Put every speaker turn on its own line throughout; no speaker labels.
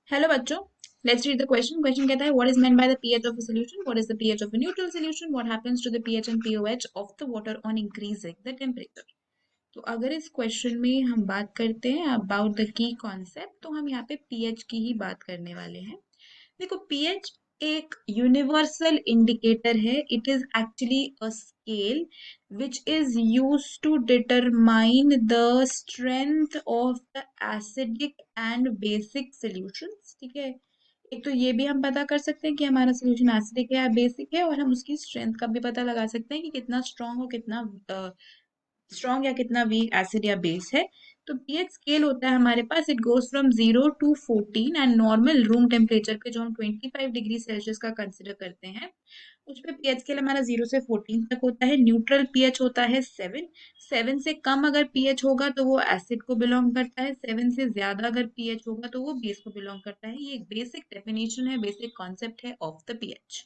Hello बच्चों, let's read the question. Question कहता है what is meant by the pH of a solution, what is the pH of a neutral solution, what happens to the pH and pOH of the water on increasing the temperature. तो अगर इस question में हम बात करते हैं about the key concept, तो हम यहाँ पे पीएच की ही बात करने वाले हैं। देखो, पीएच एक यूनिवर्सल इंडिकेटर है। It is actually a scale which is use to determine the strength of the acidic and basic solutions. ठीक है, एक तो ये भी हम पता कर सकते हैं कि हमारा सोल्यूशन एसिडिक है या बेसिक है, और हम उसकी स्ट्रेंथ का भी पता लगा सकते हैं कि कितना स्ट्रॉन्ग और कितना स्ट्रॉन्ग या कितना वीक एसिड या बेस है। तो पीएच स्केल होता है हमारे पास, it goes from 0 to 14, and normal room temperature पे जो हम 25 डिग्री सेल्सियस का कंसिडर करते हैं उस पे पीएच स्केल हमारा 0 से 14 तक होता है। न्यूट्रल पीएच होता है 7। 7 से कम अगर पीएच होगा तो वो एसिड को बिलोंग करता है, 7 से ज्यादा अगर पीएच होगा तो वो बेस को बिलोंग करता है। ये एक बेसिक डेफिनेशन है, बेसिक कॉन्सेप्ट है ऑफ द पीएच।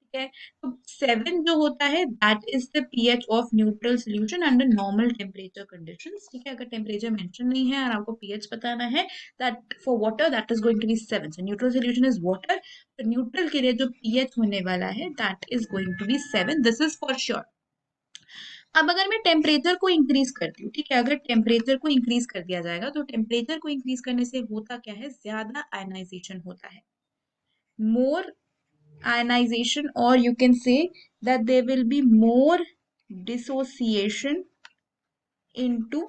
ठीक है, तो 7 जो होता है that is the pH of neutral solution under normal temperature conditions. ठीक है, अगर टेम्परेचर मेंशन नहीं है और आपको पीएच बताना है, that for water that is going to be 7। So neutral solution is water, तो न्यूट्रल के लिए जो पीएच होने वाला है that is going to be 7, this is for sure. अब अगर मैं टेम्परेचर को इंक्रीज करती हूँ, ठीक है, अगर टेम्परेचर को इंक्रीज कर दिया जाएगा तो टेम्परेचर को इंक्रीज करने से होता क्या है, ज्यादा आयनाइजेशन होता है, more ionization, or you can say that there will be more dissociation into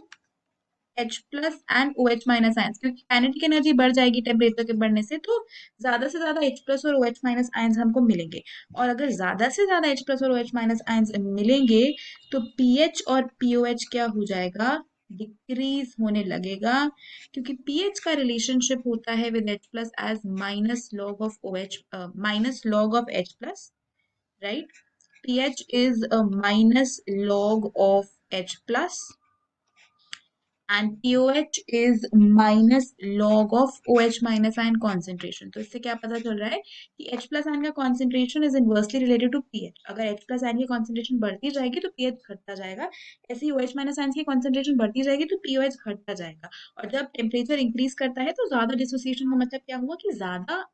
H plus and O H minus ions, क्योंकि काइनेटिक एनर्जी बढ़ जाएगी टेम्परेचर के बढ़ने से, तो ज्यादा से ज्यादा H प्लस और ओ एच माइनस आयंस हमको मिलेंगे। और अगर ज्यादा से ज्यादा H प्लस और ओ एच माइनस आयंस मिलेंगे तो पीएच और पीओएच क्या हो जाएगा, डिक्रीज होने लगेगा, क्योंकि पीएच का रिलेशनशिप होता है with H plus as minus log of O H, minus log of H plus, right. pH is a minus log of H plus and POH is minus log of OH minus ion concentration। तो इससे क्या पता चल रहा है कि H plus ion का concentration is inversely related to pH। अगर H plus ion की concentration बढ़ती जाएगी तो pH घटता जाएगा, ऐसे ही OH minus ions की concentration बढ़ती जाएगी तो POH घटता जाएगा। और जब टेम्परेचर इंक्रीज करता है तो ज्यादा डिसोसिएशन का मतलब क्या हुआ कि ज्यादा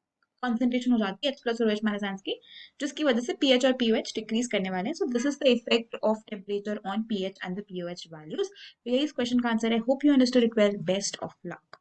कॉन्सेंट्रेशन हो जाती है H प्लस और OH माइनस आयंस की, जिसकी वजह से पीएच और पीओएच डिक्रीज करने वाले हैं। So this is the effect of temperature on pH and the pOH values. तो यही इस क्वेश्चन का आंसर है। Hope you understood it well, best of luck.